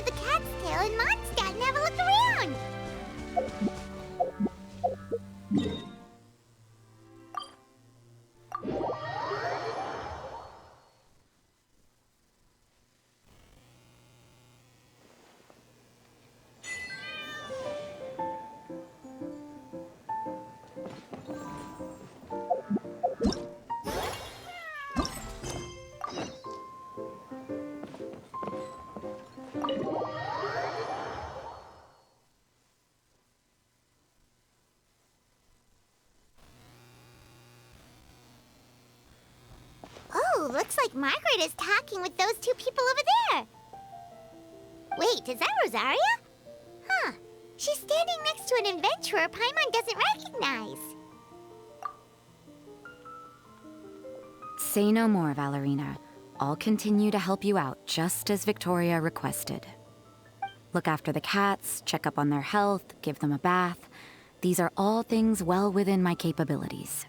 to the cat's tail in Mondstadt and have a look around. Oh, looks like Margaret is talking with those two people over there. Wait, is that Rosaria? Huh. She's standing next to an adventurer Paimon doesn't recognize. Say no more, Valerina. I'll continue to help you out, just as Victoria requested. Look after the cats, check up on their health, give them a bath. These are all things well within my capabilities.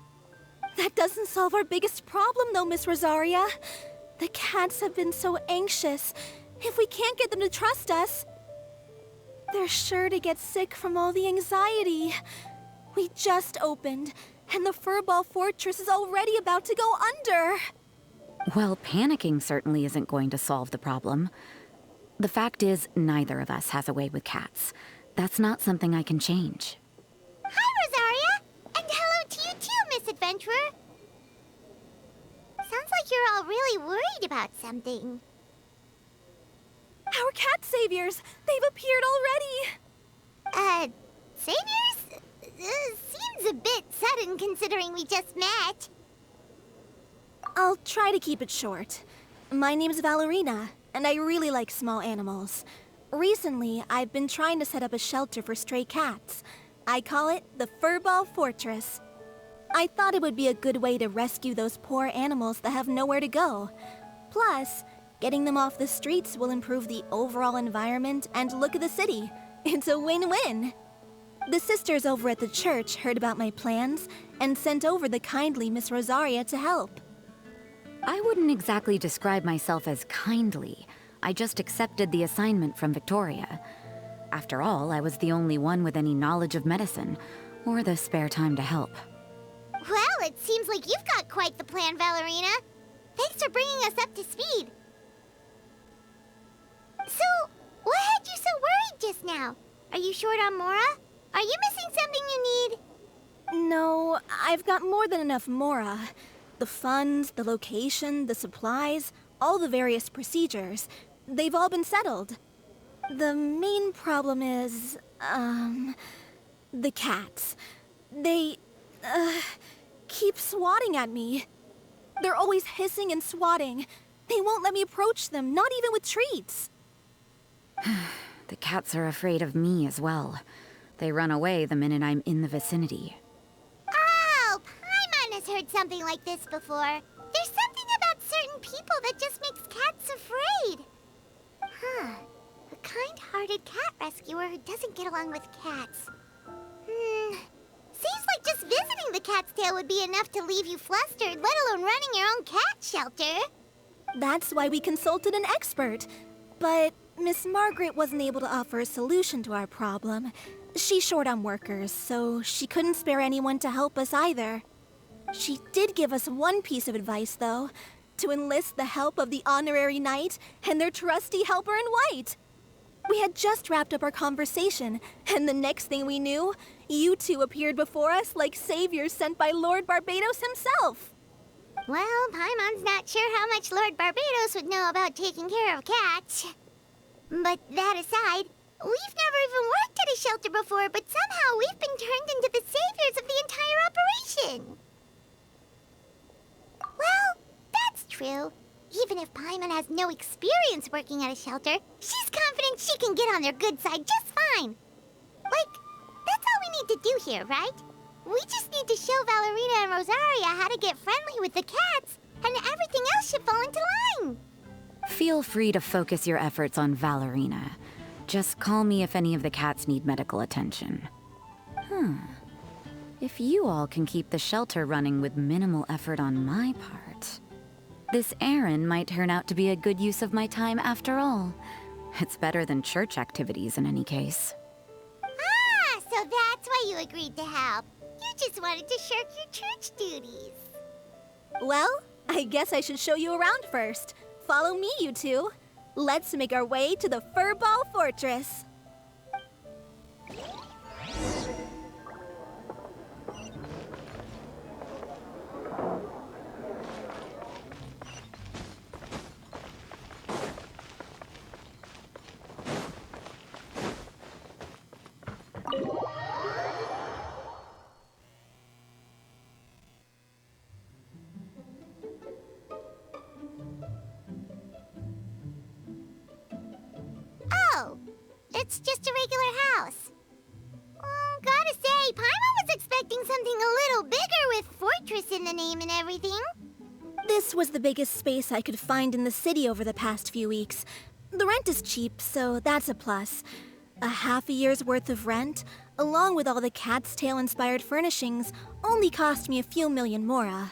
That doesn't solve our biggest problem, though, Miss Rosaria. The cats have been so anxious. If we can't get them to trust us, they're sure to get sick from all the anxiety. We just opened, and the Furball Fortress is already about to go under. Well, panicking certainly isn't going to solve the problem. The fact is, neither of us has a way with cats. That's not something I can change. Hi, Rosaria! And hello to you too, Miss Adventurer. Sounds like you're all really worried about something. Our cat saviors! They've appeared already! Saviors? Seems a bit sudden considering we just met. I'll try to keep it short. My name's Valerina, and I really like small animals. Recently, I've been trying to set up a shelter for stray cats. I call it the Furball Fortress. I thought it would be a good way to rescue those poor animals that have nowhere to go. Plus, getting them off the streets will improve the overall environment and look of the city. It's a win-win. The sisters over at the church heard about my plans and sent over the kindly Miss Rosaria to help. I wouldn't exactly describe myself as kindly. I just accepted the assignment from Victoria. After all, I was the only one with any knowledge of medicine, or the spare time to help. Well, it seems like you've got quite the plan, Valerina. Thanks for bringing us up to speed. So, what had you so worried just now? Are you short on Mora? Are you missing something you need? No, I've got more than enough Mora. The funds, the location, the supplies, all the various procedures. They've all been settled. The main problem is, the cats. They, keep swatting at me. They're always hissing and swatting. They won't let me approach them, not even with treats. The cats are afraid of me as well. They run away the minute I'm in the vicinity. Oh, Paimon has heard something like this before. There's something about certain people that just makes cats afraid. Huh. A kind-hearted cat rescuer who doesn't get along with cats. Seems like just visiting the cat's tail would be enough to leave you flustered, let alone running your own cat shelter. That's why we consulted an expert. But Miss Margaret wasn't able to offer a solution to our problem. She's short on workers, so she couldn't spare anyone to help us either. She did give us one piece of advice, though, to enlist the help of the Honorary Knight and their trusty helper in white. We had just wrapped up our conversation, and the next thing we knew, you two appeared before us like saviors sent by Lord Barbados himself. Well, Paimon's not sure how much Lord Barbados would know about taking care of cats. But that aside, we've never even worked at a shelter before, but somehow we've been turned into the saviors of the entire operation. Well, that's true. Even if Paimon has no experience working at a shelter, she's confident she can get on their good side just fine. Like, that's all we need to do here, right? We just need to show Valerina and Rosaria how to get friendly with the cats, and everything else should fall into line. Feel free to focus your efforts on Valerina. Just call me if any of the cats need medical attention. If you all can keep the shelter running with minimal effort on my part, this errand might turn out to be a good use of my time after all. It's better than church activities in any case. Ah, so that's why you agreed to help. You just wanted to shirk your church duties. Well, I guess I should show you around first. Follow me, you two. Let's make our way to the Furball Fortress. Oh, it's just a regular house. Gotta say, Paimon was expecting something a little bigger with Fortress in the name and everything. This was the biggest space I could find in the city over the past few weeks. The rent is cheap, so that's a plus. A half a year's worth of rent, along with all the Cat's Tail-inspired furnishings, only cost me a few million mora.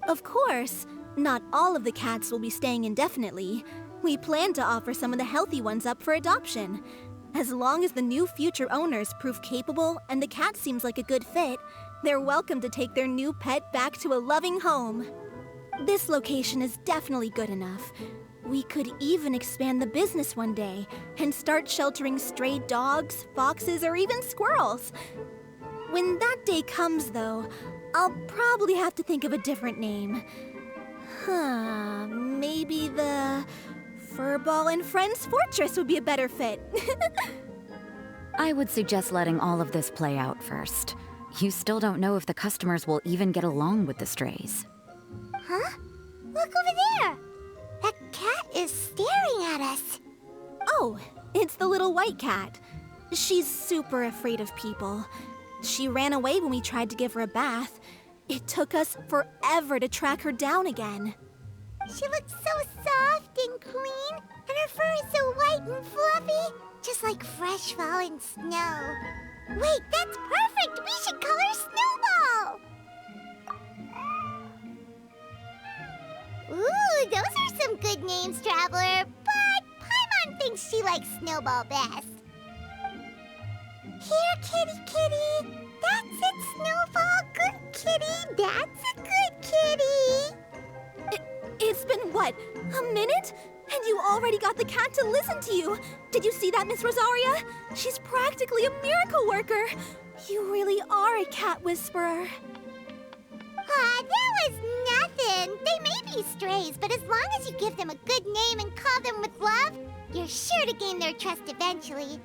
Of course, not all of the cats will be staying indefinitely. We plan to offer some of the healthy ones up for adoption. As long as the new future owners prove capable and the cat seems like a good fit, they're welcome to take their new pet back to a loving home. This location is definitely good enough. We could even expand the business one day and start sheltering stray dogs, foxes, or even squirrels. When that day comes, though, I'll probably have to think of a different name. Maybe the Furball and Friends Fortress would be a better fit. I would suggest letting all of this play out first. You still don't know if the customers will even get along with the strays. Huh? Look over there! That cat is staring at us. Oh, it's the little white cat. She's super afraid of people. She ran away when we tried to give her a bath. It took us forever to track her down again. She looks so soft and clean, and her fur is so white and fluffy, just like fresh fallen snow. Wait, that's perfect! We should call her Snowball! Ooh, those are some good names, Traveler, but Paimon thinks she likes Snowball best. Here, kitty kitty! That's it, Snowball! Good kitty! That's a good kitty! It's been, what, a minute? And you already got the cat to listen to you. Did you see that, Miss Rosaria? She's practically a miracle worker. You really are a cat whisperer. That was nothing. They may be strays, but as long as you give them a good name and call them with love, you're sure to gain their trust eventually.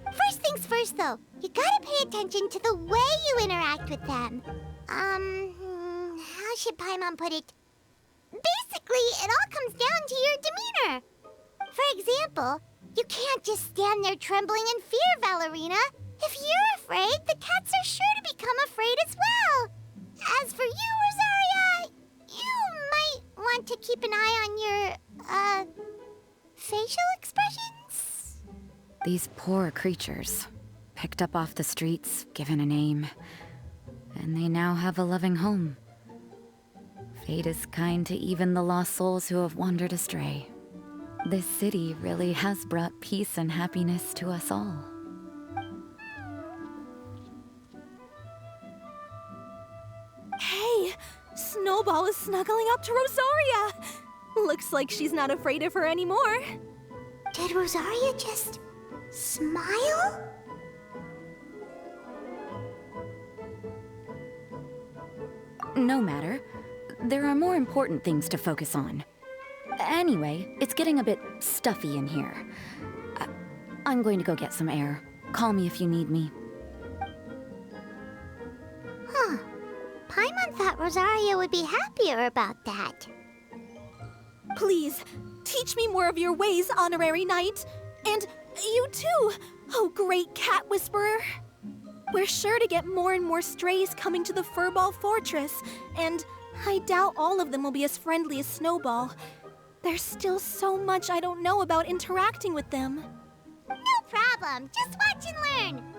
First things first, though, you gotta pay attention to the way you interact with them. How should Paimon put it? Basically, it all comes down to your demeanor. For example, you can't just stand there trembling in fear, Valerina. If you're afraid, the cats are sure to become afraid as well. As for you, Rosaria, you might want to keep an eye on your, facial expressions. These poor creatures, picked up off the streets, given a name, and they now have a loving home. Fate is kind to even the lost souls who have wandered astray. This city really has brought peace and happiness to us all. Hey, Snowball is snuggling up to Rosaria. Looks like she's not afraid of her anymore. Did Rosaria just smile? No matter. There are more important things to focus on. Anyway, it's getting a bit stuffy in here. I'm going to go get some air. Call me if you need me. Huh. Paimon thought Rosaria would be happier about that. Please, teach me more of your ways, Honorary Knight. And you too, oh great cat whisperer. We're sure to get more and more strays coming to the Furball Fortress, and I doubt all of them will be as friendly as Snowball. There's still so much I don't know about interacting with them. No problem. Just watch and learn.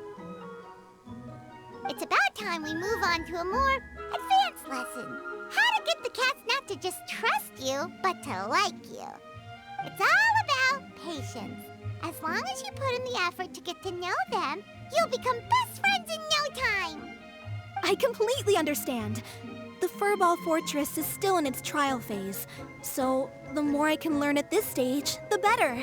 It's about time we move on to a more advanced lesson. How to get the cats not to just trust you, but to like you. It's all about patience. As long as you put in the effort to get to know them, you'll become best friends in no time! I completely understand. The Furball Fortress is still in its trial phase, so the more I can learn at this stage, the better.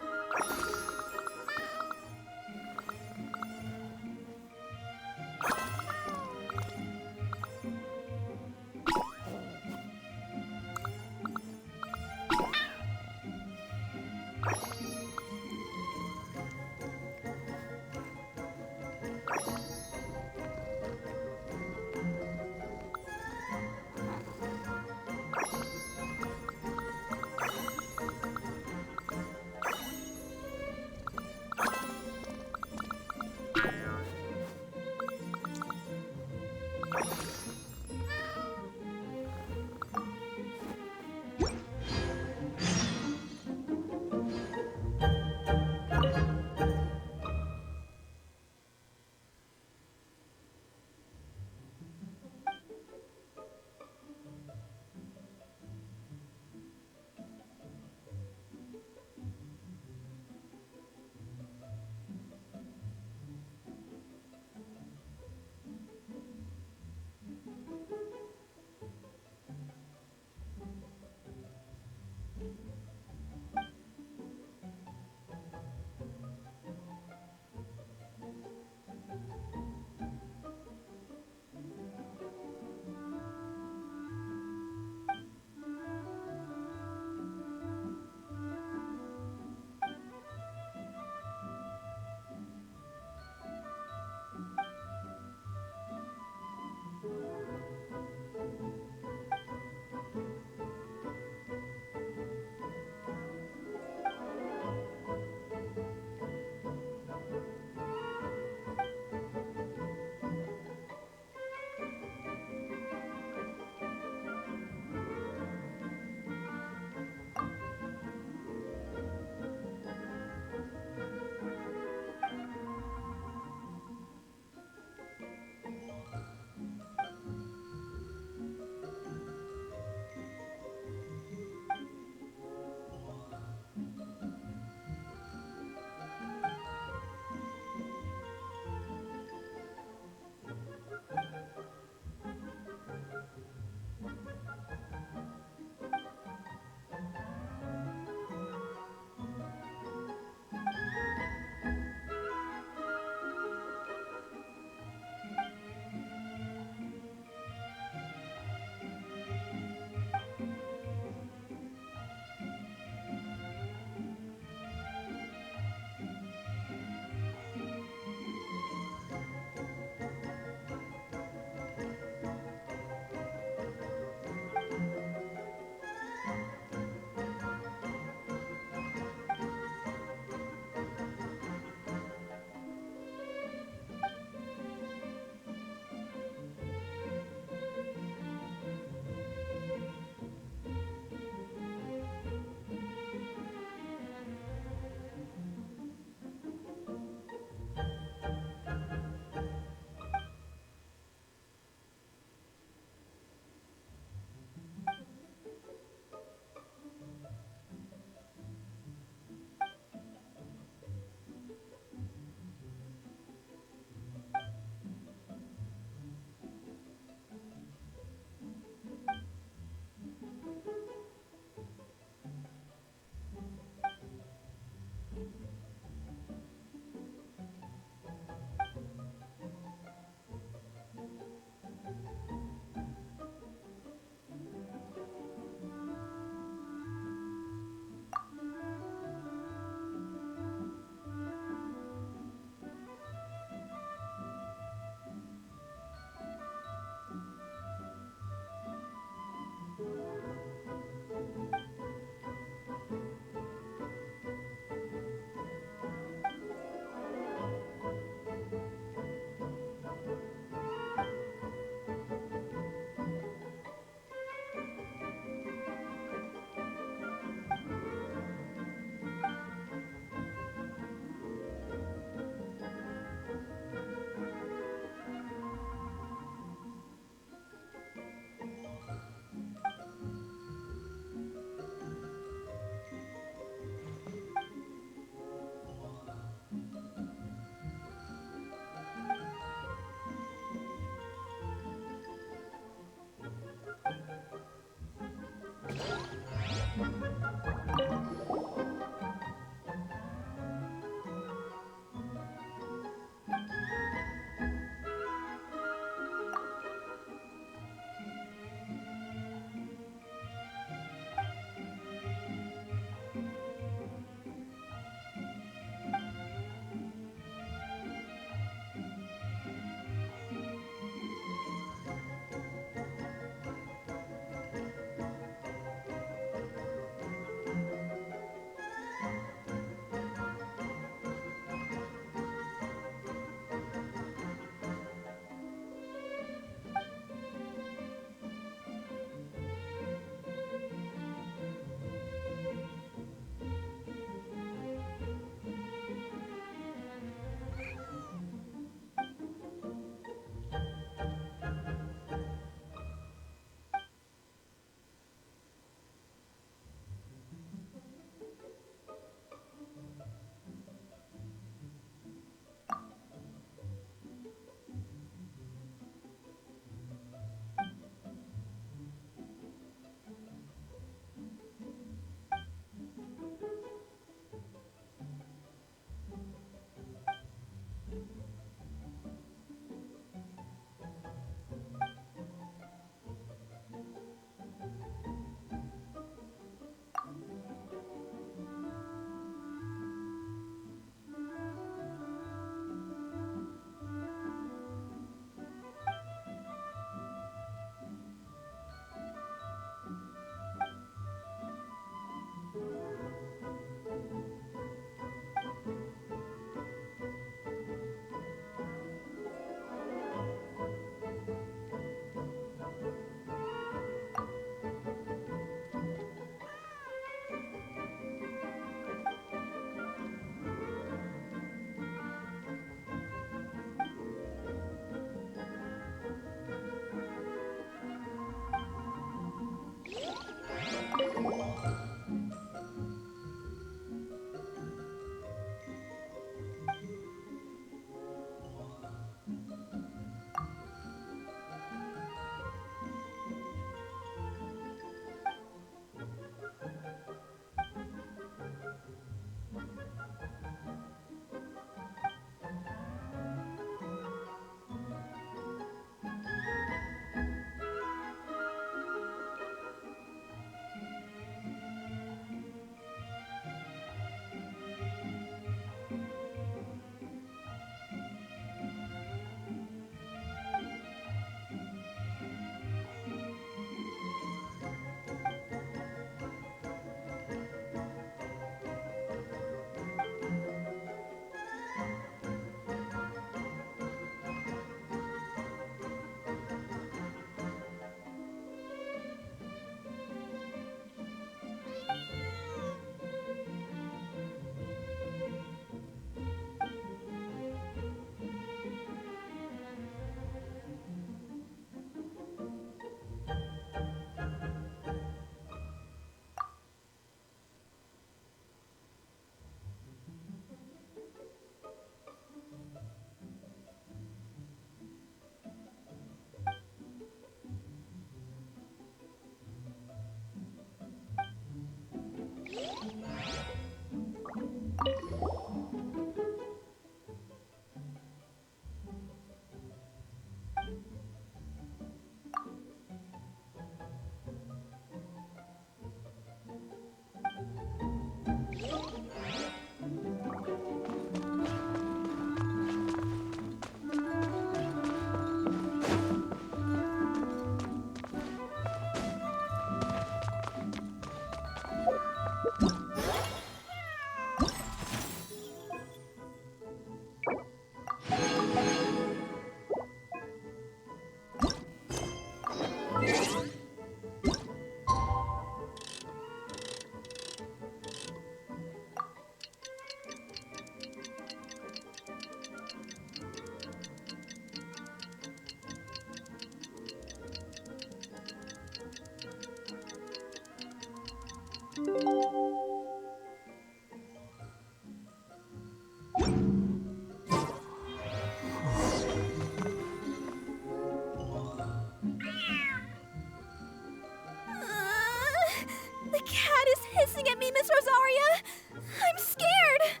The cat is hissing at me, Miss Rosaria! I'm scared!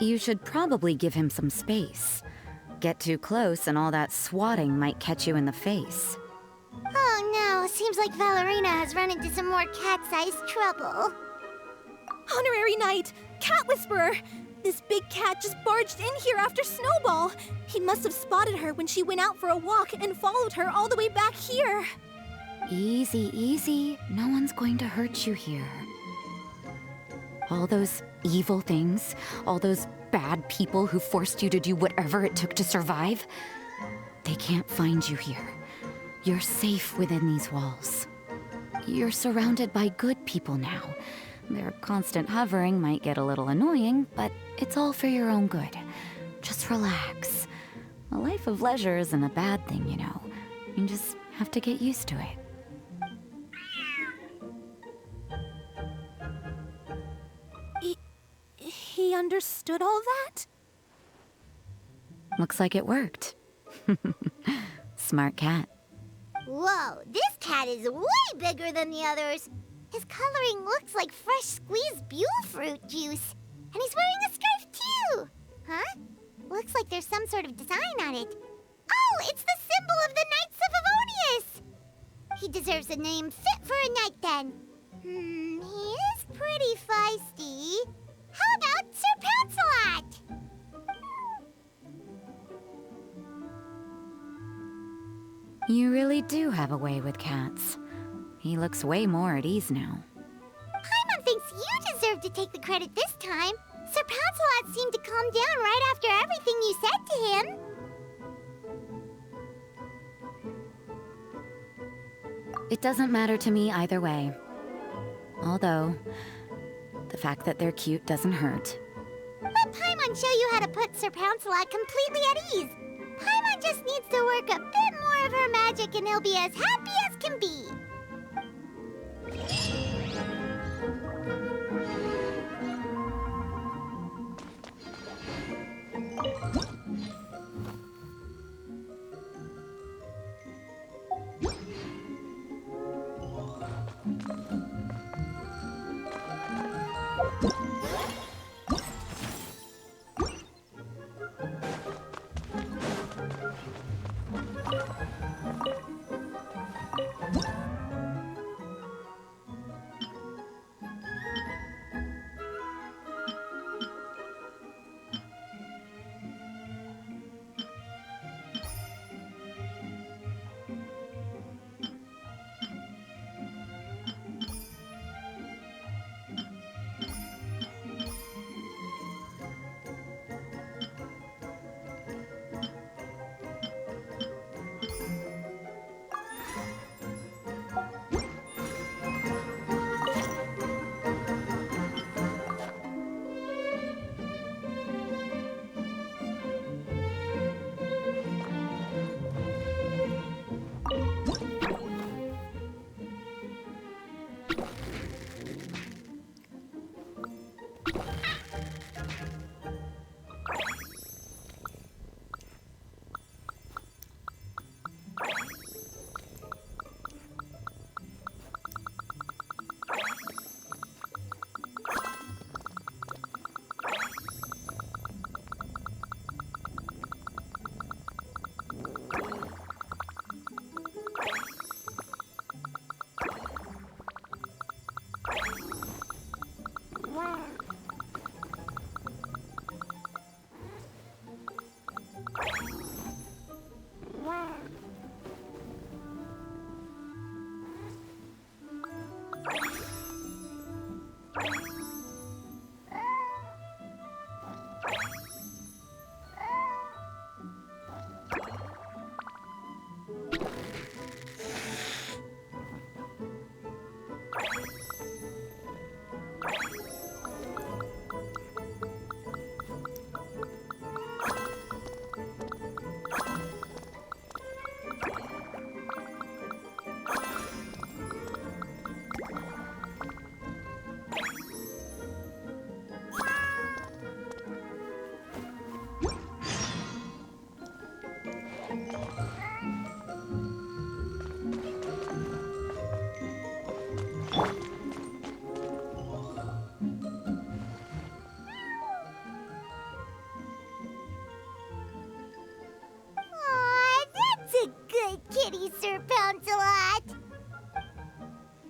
You should probably give him some space. Get too close and all that swatting might catch you in the face. Oh no, seems like Valerina has run into some more cat-sized trouble. Honorary Knight! Cat Whisperer! This big cat just barged in here after Snowball! He must have spotted her when she went out for a walk and followed her all the way back here! Easy, easy. No one's going to hurt you here. All those evil things, all those bad people who forced you to do whatever it took to survive, they can't find you here. You're safe within these walls. You're surrounded by good people now. Their constant hovering might get a little annoying, but it's all for your own good. Just relax. A life of leisure isn't a bad thing, you know. You just have to get used to it. He understood all that? Looks like it worked. Smart cat. Whoa, this cat is way bigger than the others. His coloring looks like fresh squeezed Bulle fruit juice. And he's wearing a scarf too. Huh? Looks like there's some sort of design on it. Oh, it's the symbol of the Knights of Favonius! He deserves a name fit for a knight then. He is pretty feisty. How about Sir Pouncelot? You really do have a way with cats. He looks way more at ease now. Paimon thinks you deserve to take the credit this time. Sir Pouncelot seemed to calm down right after everything you said to him. It doesn't matter to me either way. Although, the fact that they're cute doesn't hurt. Let Paimon show you how to put Sir Pouncelot completely at ease. Paimon just needs to work a bit more of her magic and he'll be as happy as can be.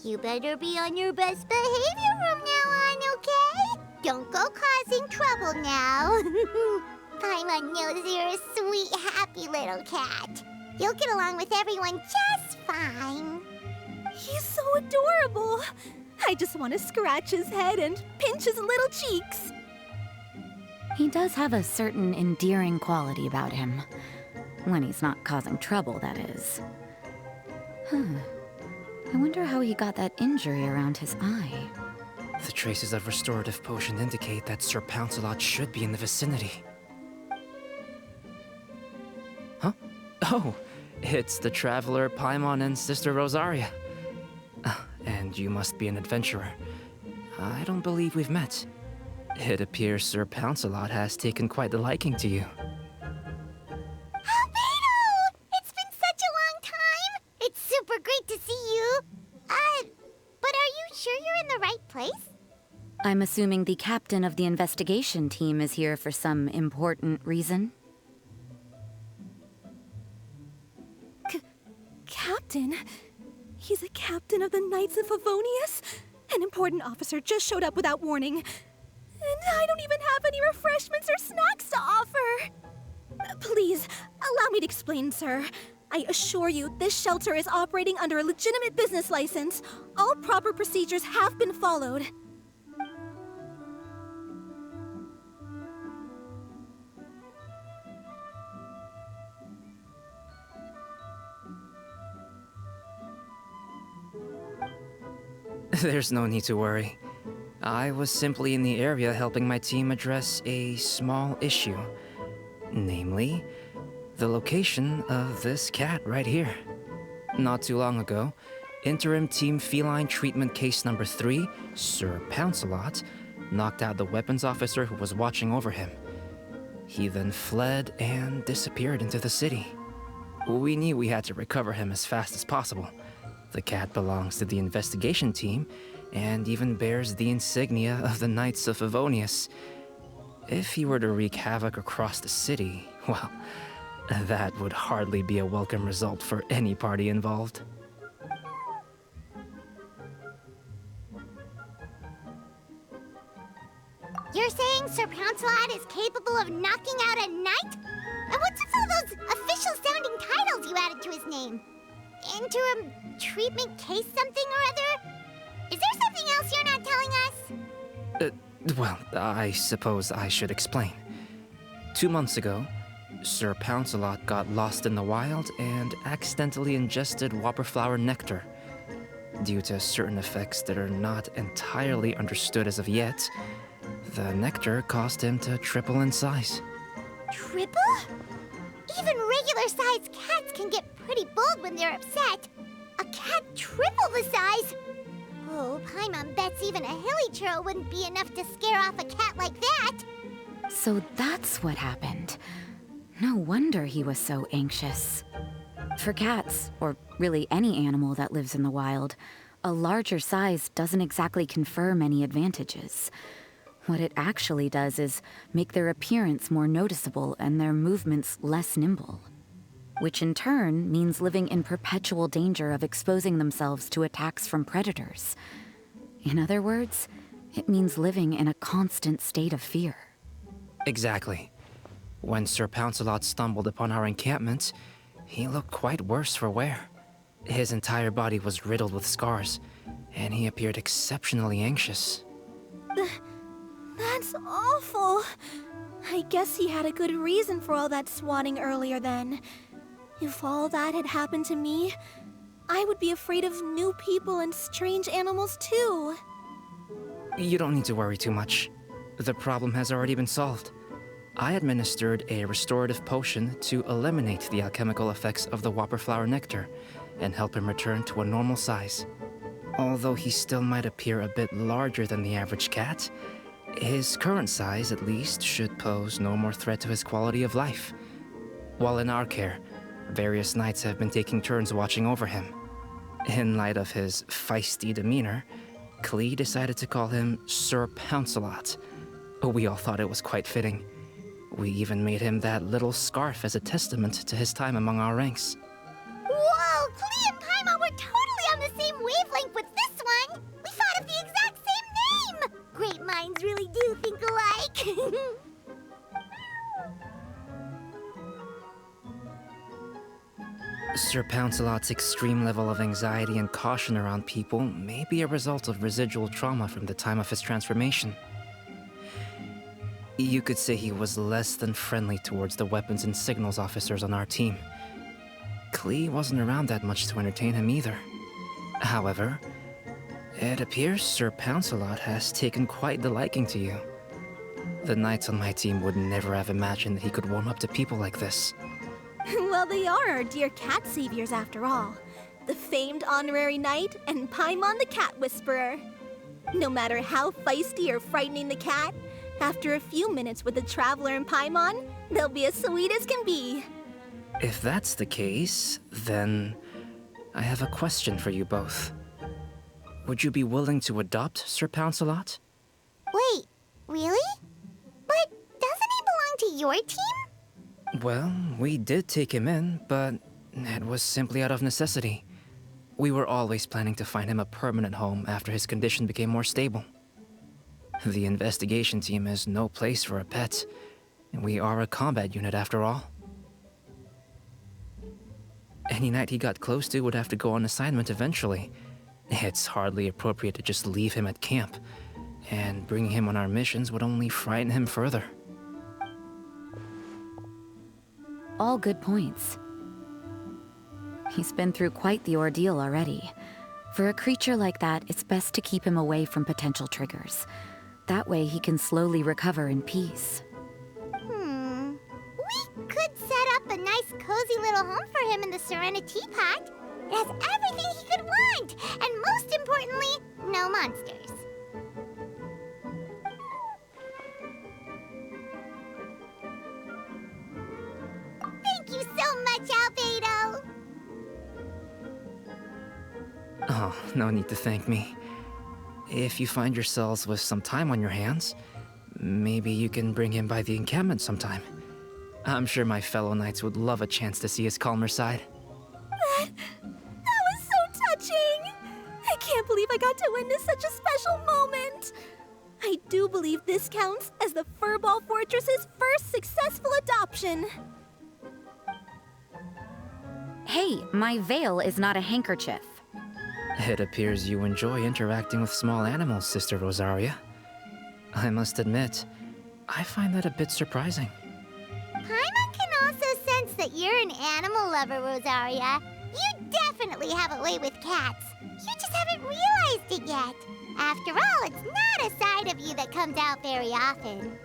You better be on your best behavior from now on, okay? Don't go causing trouble now. Paimon knows you're a sweet, happy little cat. You'll get along with everyone just fine. He's so adorable. I just want to scratch his head and pinch his little cheeks. He does have a certain endearing quality about him. When he's not causing trouble, that is. I wonder how he got that injury around his eye. The traces of restorative potion indicate that Sir Pouncelot should be in the vicinity. Huh? Oh, it's the traveler Paimon and Sister Rosaria. And you must be an adventurer. I don't believe we've met. It appears Sir Pouncelot has taken quite a liking to you. Albedo! It's been such a long time! It's super great to see you. But are you sure you're in the right place? I'm assuming the captain of the investigation team is here for some important reason. Captain? He's a captain of the Knights of Favonius? An important officer just showed up without warning. And I don't even have any refreshments or snacks to offer. Please, allow me to explain, sir. I assure you, this shelter is operating under a legitimate business license. All proper procedures have been followed. There's no need to worry. I was simply in the area helping my team address a small issue. Namely, the location of this cat right here. Not too long ago, Interim Team Feline Treatment Case Number 3, Sir Pouncelot, knocked out the weapons officer who was watching over him. He then fled and disappeared into the city. We knew we had to recover him as fast as possible. The cat belongs to the investigation team, and even bears the insignia of the Knights of Favonius. If he were to wreak havoc across the city, well, that would hardly be a welcome result for any party involved. You're saying Sir Pouncelot is capable of knocking out a knight? And what's with all those official-sounding titles you added to his name? Interim treatment case something or other? Is there something else you're not telling us? Well, I suppose I should explain. 2 months ago, Sir Pouncelot got lost in the wild and accidentally ingested whopperflower nectar. Due to certain effects that are not entirely understood as of yet, the nectar caused him to triple in size. Triple? Even regular-sized cats can get pretty bold when they're upset. A cat triple the size? Oh, Paimon bets even a hilly churl wouldn't be enough to scare off a cat like that. So that's what happened. No wonder he was so anxious. For cats, or really any animal that lives in the wild, a larger size doesn't exactly confer many advantages. What it actually does is make their appearance more noticeable and their movements less nimble. Which in turn means living in perpetual danger of exposing themselves to attacks from predators. In other words, it means living in a constant state of fear. Exactly. When Sir Pouncelot stumbled upon our encampment, he looked quite worse for wear. His entire body was riddled with scars, and he appeared exceptionally anxious. That's awful. I guess he had a good reason for all that swatting earlier then. If all that had happened to me, I would be afraid of new people and strange animals too. You don't need to worry too much. The problem has already been solved. I administered a restorative potion to eliminate the alchemical effects of the whopperflower nectar and help him return to a normal size. Although he still might appear a bit larger than the average cat, his current size, at least, should pose no more threat to his quality of life. While in our care, various knights have been taking turns watching over him. In light of his feisty demeanor, Klee decided to call him Sir Pouncelot. We all thought it was quite fitting. We even made him that little scarf as a testament to his time among our ranks. Whoa, Klee and Paimon were totally on the same wavelength with this Sir Pouncelot's extreme level of anxiety and caution around people may be a result of residual trauma from the time of his transformation. You could say he was less than friendly towards the weapons and signals officers on our team. Klee wasn't around that much to entertain him either. However, it appears Sir Pouncelot has taken quite the liking to you. The knights on my team would never have imagined that he could warm up to people like this. Well, they are our dear cat saviors after all. The famed honorary knight and Paimon the cat whisperer. No matter how feisty or frightening the cat, after a few minutes with the traveler and Paimon, they'll be as sweet as can be. If that's the case, then I have a question for you both. Would you be willing to adopt Sir Pouncelot? Wait, really? But doesn't he belong to your team? Well, we did take him in, but it was simply out of necessity. We were always planning to find him a permanent home after his condition became more stable. The investigation team is no place for a pet, and we are a combat unit after all. Any knight he got close to would have to go on assignment eventually. It's hardly appropriate to just leave him at camp, and bringing him on our missions would only frighten him further. All good points. He's been through quite the ordeal already. For a creature like that, it's best to keep him away from potential triggers. That way he can slowly recover in peace. We could set up a nice cozy little home for him in the Serenity Pot. It has everything he could want, and most importantly, no monsters. Thank you so much, Albedo! Oh, no need to thank me. If you find yourselves with some time on your hands, maybe you can bring him by the encampment sometime. I'm sure my fellow knights would love a chance to see his calmer side. That was so touching! I can't believe I got to witness such a special moment! I do believe this counts as the Furball Fortress's first successful adoption. Hey, my veil is not a handkerchief. It appears you enjoy interacting with small animals, Sister Rosaria. I must admit, I find that a bit surprising. Paimon can also sense that you're an animal lover, Rosaria. You definitely have a way with cats. You just haven't realized it yet. After all, it's not a side of you that comes out very often.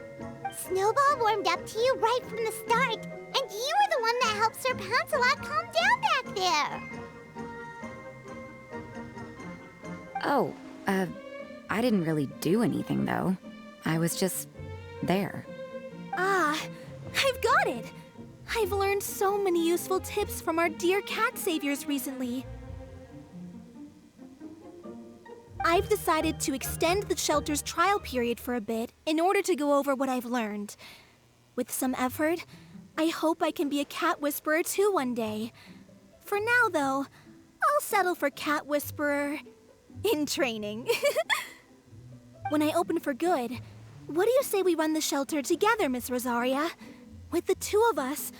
Snowball warmed up to you right from the start, and you were the one that helped Sir Pouncelot calm down back there. Oh, I didn't really do anything, though. I was just there. Ah, I've got it! I've learned so many useful tips from our dear cat saviors recently. I've decided to extend the shelter's trial period for a bit in order to go over what I've learned. With some effort, I hope I can be a cat whisperer too one day. For now, though, I'll settle for cat whisperer in training. When I open for good, what do you say we run the shelter together, Miss Rosaria? With the two of us,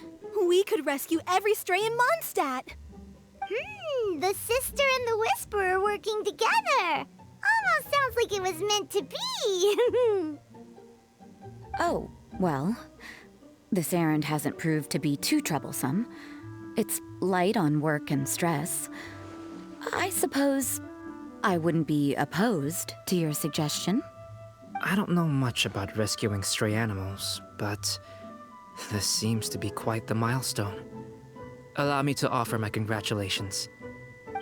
we could rescue every stray in Mondstadt. The sister and the whisperer working together. Almost sounds like it was meant to be. Oh, well, this errand hasn't proved to be too troublesome. It's light on work and stress. I suppose I wouldn't be opposed to your suggestion. I don't know much about rescuing stray animals, but this seems to be quite the milestone. Allow me to offer my congratulations.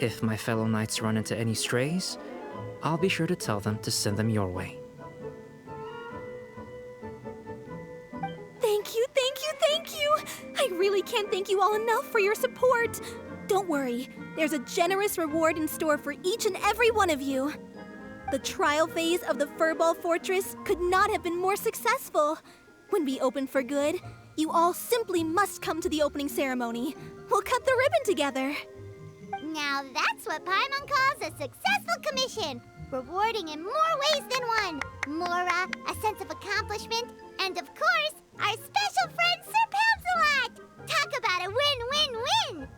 If my fellow knights run into any strays, I'll be sure to tell them to send them your way. Thank you, thank you, thank you! I really can't thank you all enough for your support. Don't worry, there's a generous reward in store for each and every one of you. The trial phase of the Furball Fortress could not have been more successful. When we open for good, you all simply must come to the opening ceremony. We'll cut the ribbon together. Now that's what Paimon calls a successful commission. Rewarding in more ways than one. Mora, a sense of accomplishment, and of course, our special friend Sir Pouncelot! Talk about a win-win-win!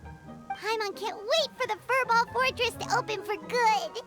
Paimon can't wait for the Furball Fortress to open for good.